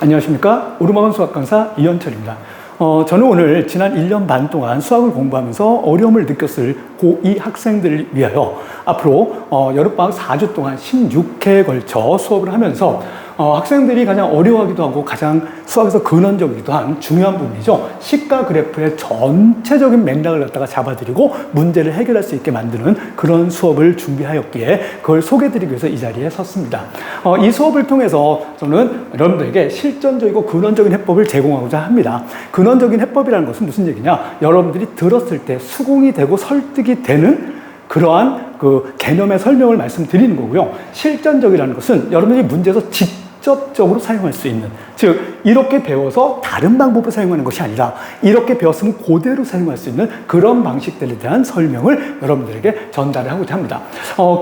안녕하십니까. 오르막은 수학 강사 이현철입니다. 저는 오늘 지난 1년 반 동안 수학을 공부하면서 어려움을 느꼈을 고2 학생들을 위하여 앞으로 여름방학 4주 동안 16회에 걸쳐 수업을 하면서 학생들이 가장 어려워하기도 하고 가장 수학에서 근원적이기도 한 중요한 부분이죠. 식과 그래프의 전체적인 맥락을 갖다가 잡아드리고 문제를 해결할 수 있게 만드는 그런 수업을 준비하였기에 그걸 소개해드리기 위해서 이 자리에 섰습니다. 이 수업을 통해서 저는 여러분들에게 실전적이고 근원적인 해법을 제공하고자 합니다. 근원적인 해법이라는 것은 무슨 얘기냐? 여러분들이 들었을 때 수긍이 되고 설득이 되는 그러한 그 개념의 설명을 말씀드리는 거고요. 실전적이라는 것은 여러분들이 문제에서 직접적으로 사용할 수 있는, 즉 이렇게 배워서 다른 방법을 사용하는 것이 아니라 이렇게 배웠으면 그대로 사용할 수 있는 그런 방식들에 대한 설명을 여러분들에게 전달을 하고자 합니다.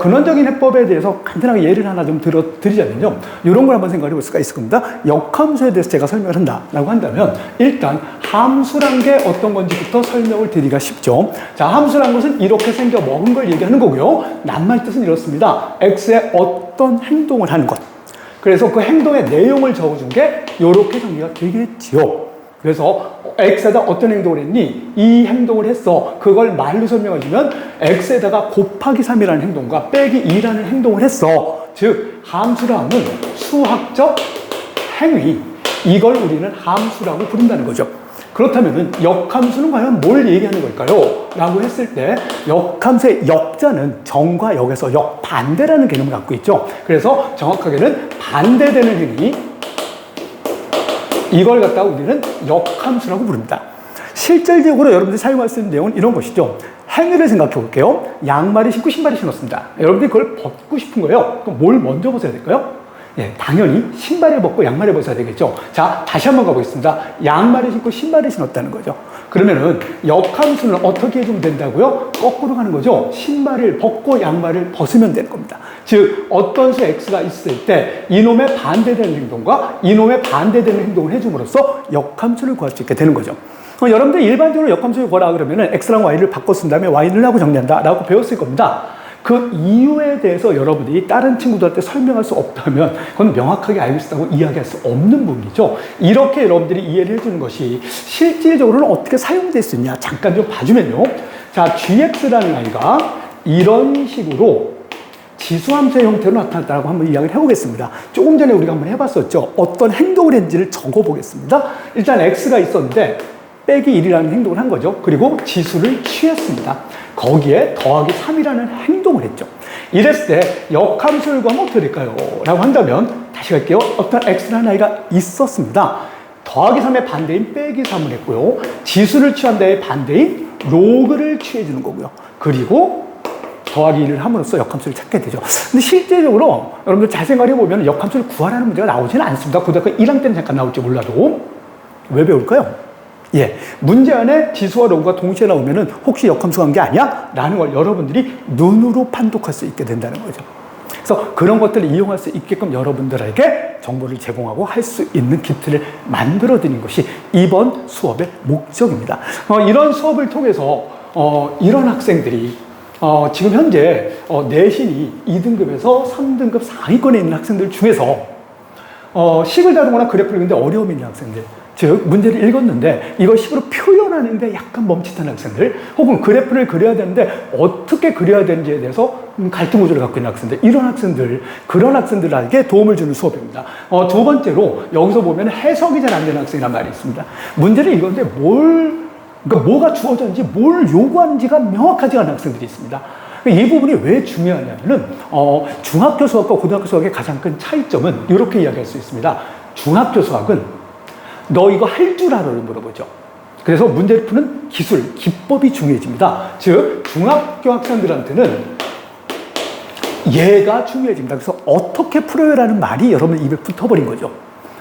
근원적인 해법에 대해서 간단하게 예를 하나 좀 드리자면요. 이런 걸 한번 생각해 볼 수가 있을 겁니다. 역함수에 대해서 제가 설명을 한다라고 한다면 일단 함수란 게 어떤 건지부터 설명을 드리기가 쉽죠. 자, 함수란 것은 이렇게 생겨 먹은 걸 얘기하는 거고요. 낱말 뜻은 이렇습니다. x의 어떤 행동을 하는 것. 그래서 그 행동의 내용을 적어준 게 이렇게 정리가 되겠지요. 그래서 x에다 어떤 행동을 했니? 이 행동을 했어. 그걸 말로 설명해주면 x에다가 곱하기 3이라는 행동과 빼기 2라는 행동을 했어. 즉 함수라는 수학적 행위, 이걸 우리는 함수라고 부른다는 거죠. 그렇다면 역함수는 과연 뭘 얘기하는 걸까요? 라고 했을 때 역함수의 역자는 정과 역에서 역반대라는 개념을 갖고 있죠. 그래서 정확하게는 반대되는 행위, 이걸 갖다가 우리는 역함수라고 부릅니다. 실질적으로 여러분들이 사용할 수 있는 내용은 이런 것이죠. 행위를 생각해 볼게요. 양말을 신고 신발을 신었습니다. 여러분들이 그걸 벗고 싶은 거예요. 그럼 뭘 먼저 벗어야 될까요? 예, 당연히 신발을 벗고 양말을 벗어야 되겠죠. 자, 다시 한번 가보겠습니다. 양말을 신고 신발을 신었다는 거죠. 그러면은 역함수는 어떻게 해주면 된다고요? 거꾸로 가는 거죠. 신발을 벗고 양말을 벗으면 되는 겁니다. 즉 어떤 수 x가 있을 때 이놈의 반대되는 행동과 이놈의 반대되는 행동을 해줌으로써 역함수를 구할 수 있게 되는 거죠. 여러분들이 일반적으로 역함수를 구하라 그러면은 x랑 y를 바꿔 쓴 다음에 y를 하고 정리한다 라고 배웠을 겁니다. 그 이유에 대해서 여러분들이 다른 친구들한테 설명할 수 없다면 그건 명확하게 알고 있다고 이야기할 수 없는 부분이죠. 이렇게 여러분들이 이해를 해주는 것이 실질적으로는 어떻게 사용될 수 있냐 잠깐 좀 봐주면요. 자, gx라는 아이가 이런 식으로 지수함수의 형태로 나타났다고 한번 이야기를 해보겠습니다. 조금 전에 우리가 한번 해봤었죠. 어떤 행동을 했는지를 적어보겠습니다. 일단 x가 있었는데 빼기 1이라는 행동을 한 거죠. 그리고 지수를 취했습니다. 거기에 더하기 3이라는 행동을 했죠. 이랬을 때 역함수를 구하면 어떻게 될까요? 라고 한다면 다시 갈게요. 어떤 x라는 아이가 있었습니다. 더하기 3의 반대인 빼기 3을 했고요. 지수를 취한 데의 반대인 로그를 취해주는 거고요. 그리고 더하기 1을 함으로써 역함수를 찾게 되죠. 근데 실제적으로 여러분들 잘 생각해 보면 역함수를 구하라는 문제가 나오지는 않습니다. 고등학교 1학년 때는 잠깐 나올지 몰라도. 왜 배울까요? 예, 문제 안에 지수와 로그가 동시에 나오면은 혹시 역함수가 한 게 아니야? 라는 걸 여러분들이 눈으로 판독할 수 있게 된다는 거죠. 그래서 그런 것들을 이용할 수 있게끔 여러분들에게 정보를 제공하고 할 수 있는 기틀을 만들어 드리는 것이 이번 수업의 목적입니다. 이런 수업을 통해서 이런 학생들이 지금 현재 내신이 2등급에서 3등급 상위권에 있는 학생들 중에서 식을 다루거나 그래프를 그리는데 어려움이 있는 학생들, 즉 문제를 읽었는데 이걸 식으로 표현하는데 약간 멈칫한 학생들, 혹은 그래프를 그려야 되는데 어떻게 그려야 되는지에 대해서 갈등 구조를 갖고 있는 학생들, 이런 학생들, 그런 학생들에게 도움을 주는 수업입니다. 두 번째로 여기서 보면 해석이 잘 안 되는 학생이란 말이 있습니다. 문제를 읽었는데 그러니까 뭐가 주어졌는지 뭘 요구하는지가 명확하지 않은 학생들이 있습니다. 이 부분이 왜 중요하냐면은 중학교 수학과 고등학교 수학의 가장 큰 차이점은 이렇게 이야기할 수 있습니다. 중학교 수학은 너 이거 할 줄 알아를 물어보죠. 그래서 문제를 푸는 기술, 기법이 중요해집니다. 즉 중학교 학생들한테는 얘가 중요해집니다. 그래서 어떻게 풀어요라는 말이 여러분 입에 붙어버린 거죠.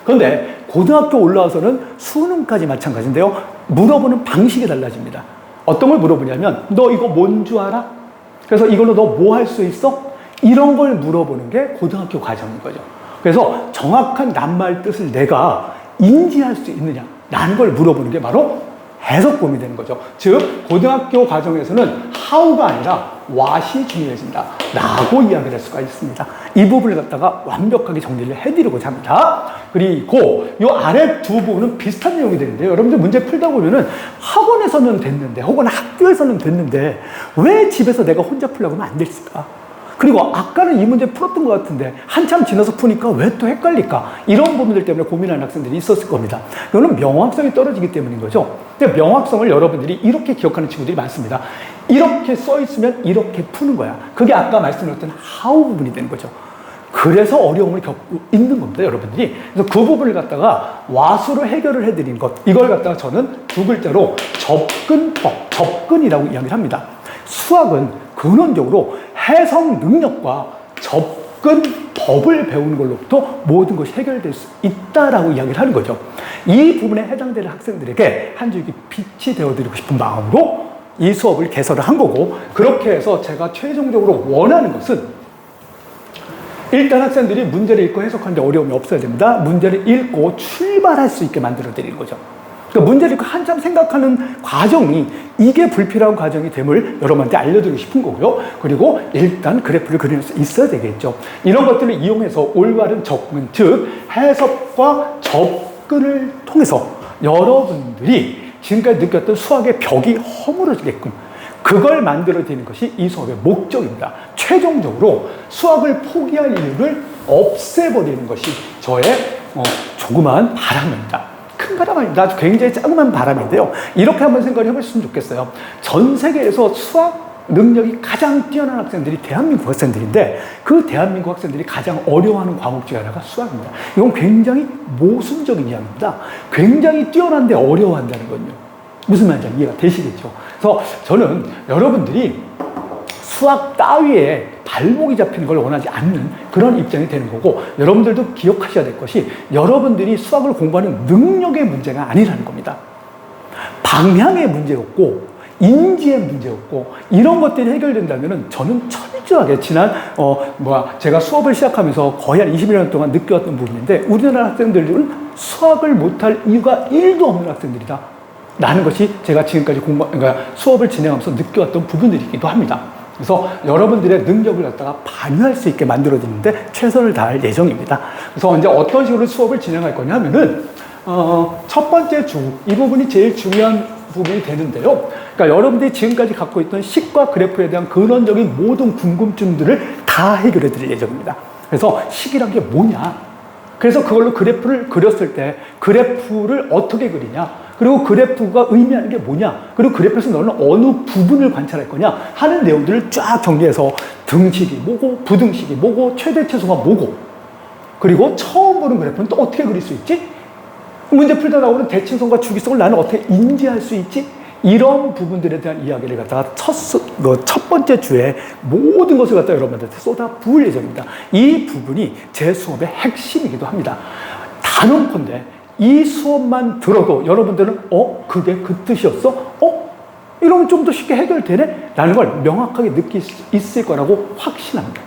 그런데 고등학교 올라와서는 수능까지 마찬가지인데요. 물어보는 방식이 달라집니다. 어떤 걸 물어보냐면 너 이거 뭔 줄 알아? 그래서 이걸로 너 뭐 할 수 있어? 이런 걸 물어보는 게 고등학교 과정인 거죠. 그래서 정확한 낱말 뜻을 내가 인지할 수 있느냐라는 걸 물어보는 게 바로 해석범위 되는 거죠. 즉 고등학교 과정에서는 how가 아니라 what이 중요해진다 라고 이야기를 할 수가 있습니다. 이 부분을 갖다가 완벽하게 정리를 해드리고자 합니다. 그리고 이 아래 두 부분은 비슷한 내용이 되는데요. 여러분들 문제 풀다 보면은 학원에서는 됐는데 혹은 학교에서는 됐는데 왜 집에서 내가 혼자 풀려고 하면 안 됐을까? 그리고 아까는 이 문제 풀었던 것 같은데 한참 지나서 푸니까 왜 또 헷갈릴까? 이런 부분들 때문에 고민하는 학생들이 있었을 겁니다. 이거는 명확성이 떨어지기 때문인 거죠. 근데 명확성을 여러분들이 이렇게 기억하는 친구들이 많습니다. 이렇게 써 있으면 이렇게 푸는 거야. 그게 아까 말씀드렸던 how 부분이 되는 거죠. 그래서 어려움을 겪고 있는 겁니다, 여러분들이. 그래서 그 부분을 갖다가 what으로 해결을 해드리는 것. 이걸 갖다가 저는 두 글자로 접근법, 접근이라고 이야기를 합니다. 수학은 근원적으로 해석 능력과 접근법을 배우는 걸로부터 모든 것이 해결될 수 있다라고 이야기를 하는 거죠. 이 부분에 해당되는 학생들에게 한 줄기 빛이 되어드리고 싶은 마음으로 이 수업을 개설을 한 거고, 그렇게 해서 제가 최종적으로 원하는 것은 일단 학생들이 문제를 읽고 해석하는데 어려움이 없어야 됩니다. 문제를 읽고 출발할 수 있게 만들어 드리는 거죠. 그러니까 문제를 읽고 한참 생각하는 과정이 이게 불필요한 과정이 됨을 여러분한테 알려드리고 싶은 거고요. 그리고 일단 그래프를 그릴 수 있어야 되겠죠. 이런 것들을 이용해서 올바른 접근, 즉 해석과 접근을 통해서 여러분들이 지금까지 느꼈던 수학의 벽이 허물어지게끔 그걸 만들어내는 것이 이 수업의 목적입니다. 최종적으로 수학을 포기할 이유를 없애버리는 것이 저의 조그마한 바람입니다. 큰 바람이 아니라 아주 굉장히 조그만 바람인데요. 이렇게 한번 생각을 해보셨으면 좋겠어요. 전 세계에서 수학 능력이 가장 뛰어난 학생들이 대한민국 학생들인데 그 대한민국 학생들이 가장 어려워하는 과목 중에 하나가 수학입니다. 이건 굉장히 모순적인 이야기입니다. 굉장히 뛰어난데 어려워한다는 건요. 무슨 말인지 이해가 되시겠죠? 그래서 저는 여러분들이 수학 따위에 발목이 잡히는 걸 원하지 않는 그런 입장이 되는 거고, 여러분들도 기억하셔야 될 것이 여러분들이 수학을 공부하는 능력의 문제가 아니라는 겁니다. 방향의 문제였고 인지의 문제였고 이런 것들이 해결된다면 저는 철저하게 지난 제가 수업을 시작하면서 거의 한 21년 동안 느껴왔던 부분인데, 우리나라 학생들은 수학을 못할 이유가 1도 없는 학생들이다 라는 것이 제가 지금까지 그러니까 수업을 진행하면서 느껴왔던 부분들이기도 합니다. 그래서 여러분들의 능력을 갖다가 반영할 수 있게 만들어지는데 최선을 다할 예정입니다. 그래서 이제 어떤 식으로 수업을 진행할 거냐 하면은, 첫 번째 이 부분이 제일 중요한 부분이 되는데요. 그러니까 여러분들이 지금까지 갖고 있던 식과 그래프에 대한 근원적인 모든 궁금증들을 다 해결해 드릴 예정입니다. 그래서 식이란 게 뭐냐? 그래서 그걸로 그래프를 그렸을 때 그래프를 어떻게 그리냐? 그리고 그래프가 의미하는 게 뭐냐? 그리고 그래프에서 너는 어느 부분을 관찰할 거냐? 하는 내용들을 쫙 정리해서 등식이 뭐고, 부등식이 뭐고, 최대 최소가 뭐고, 그리고 처음 보는 그래프는 또 어떻게 그릴 수 있지? 문제 풀다 나오는 대칭성과 주기성을 나는 어떻게 인지할 수 있지? 이런 부분들에 대한 이야기를 갖다가 첫 번째 주에 모든 것을 갖다 여러분들한테 쏟아 부을 예정입니다. 이 부분이 제 수업의 핵심이기도 합니다. 단언컨대 이 수업만 들어도 여러분들은 그게 그 뜻이었어? 이러면 좀 더 쉽게 해결되네? 라는 걸 명확하게 느낄 수 있을 거라고 확신합니다.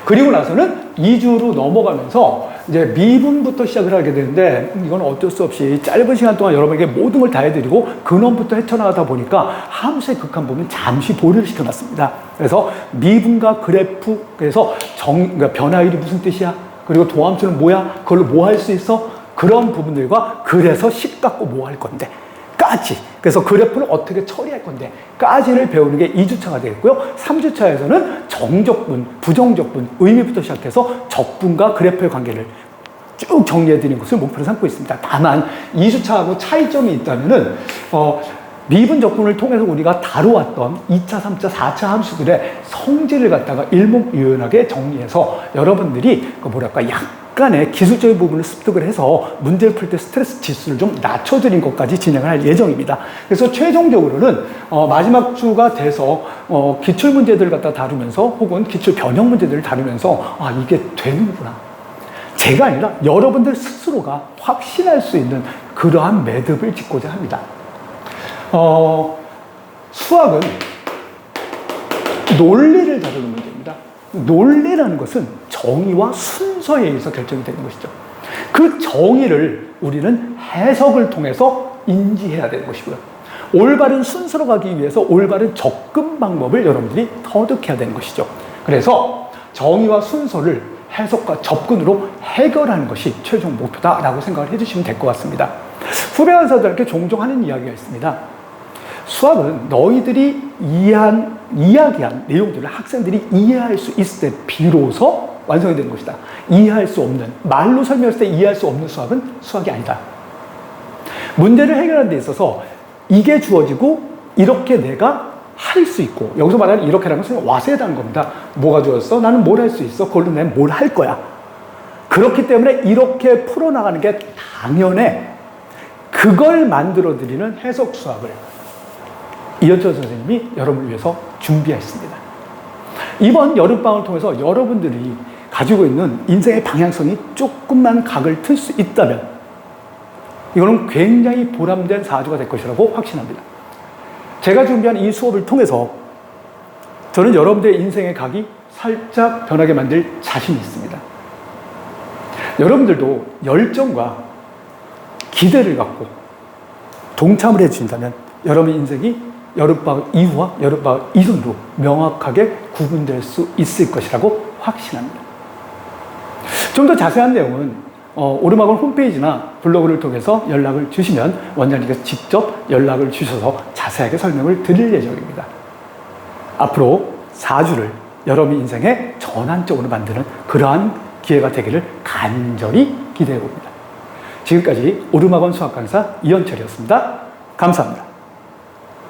그리고 나서는 2주로 넘어가면서 이제 미분부터 시작을 하게 되는데, 이건 어쩔 수 없이 짧은 시간 동안 여러분에게 모든 걸 다 해드리고 근원부터 헤쳐나가다 보니까 함수의 극한 부분 잠시 보류를 시켜놨습니다. 그래서 미분과 그래프, 그래서 그러니까 변화율이 무슨 뜻이야? 그리고 도함수는 뭐야? 그걸로 뭐 할 수 있어? 그런 부분들과 그래서 식 갖고 뭐 할 건데 까지, 그래서 그래프를 어떻게 처리할 건데 까지를 배우는 게 2주차가 되겠고요. 3주차에서는 정적분, 부정적분, 의미부터 시작해서 적분과 그래프의 관계를 쭉 정리해 드리는 것을 목표로 삼고 있습니다. 다만 2주차하고 차이점이 있다면은 미분 적분을 통해서 우리가 다루었던 2차, 3차, 4차 함수들의 성질을 갖다가 일목요연하게 정리해서 여러분들이 약간의 기술적인 부분을 습득을 해서 문제를 풀 때 스트레스 지수를 좀 낮춰드린 것까지 진행을 할 예정입니다. 그래서 최종적으로는 마지막 주가 돼서 기출 문제들을 갖다 다루면서 혹은 기출 변형 문제들을 다루면서 이게 되는구나, 제가 아니라 여러분들 스스로가 확신할 수 있는 그러한 매듭을 짓고자 합니다. 수학은 논리를 다루는 문제입니다. 논리라는 것은 정의와 순서에 의해서 결정이 되는 것이죠. 그 정의를 우리는 해석을 통해서 인지해야 되는 것이고요. 올바른 순서로 가기 위해서 올바른 접근 방법을 여러분들이 터득해야 되는 것이죠. 그래서 정의와 순서를 해석과 접근으로 해결하는 것이 최종 목표다라고 생각을 해주시면 될 것 같습니다. 후배 강사들에게 종종 하는 이야기가 있습니다. 수학은 너희들이 이야기한 내용들을 학생들이 이해할 수 있을 때 비로소 완성이 되는 것이다. 이해할 수 없는, 말로 설명했을 때 이해할 수 없는 수학은 수학이 아니다. 문제를 해결하는 데 있어서 이게 주어지고 이렇게 내가 할 수 있고, 여기서 말하는 이렇게라는 것은 와서에 대한 겁니다. 뭐가 주어졌어? 나는 뭘 할 수 있어? 그걸로 내가 뭘 할 거야? 그렇기 때문에 이렇게 풀어나가는 게 당연해. 그걸 만들어드리는 해석 수학을 이현철 선생님이 여러분을 위해서 준비했습니다. 이번 여름방학을 통해서 여러분들이 가지고 있는 인생의 방향성이 조금만 각을 틀 수 있다면 이거는 굉장히 보람된 4주가 될 것이라고 확신합니다. 제가 준비한 이 수업을 통해서 저는 여러분들의 인생의 각이 살짝 변하게 만들 자신이 있습니다. 여러분들도 열정과 기대를 갖고 동참을 해주신다면 여러분 인생이 여름방학 이후와 여름방학 이전으로 명확하게 구분될 수 있을 것이라고 확신합니다. 좀 더 자세한 내용은 오르막원 홈페이지나 블로그를 통해서 연락을 주시면 원장님께서 직접 연락을 주셔서 자세하게 설명을 드릴 예정입니다. 앞으로 4주를 여러분 인생의 전환점으로 만드는 그러한 기회가 되기를 간절히 기대해 봅니다. 지금까지 오르막원 수학 강사 이현철이었습니다. 감사합니다.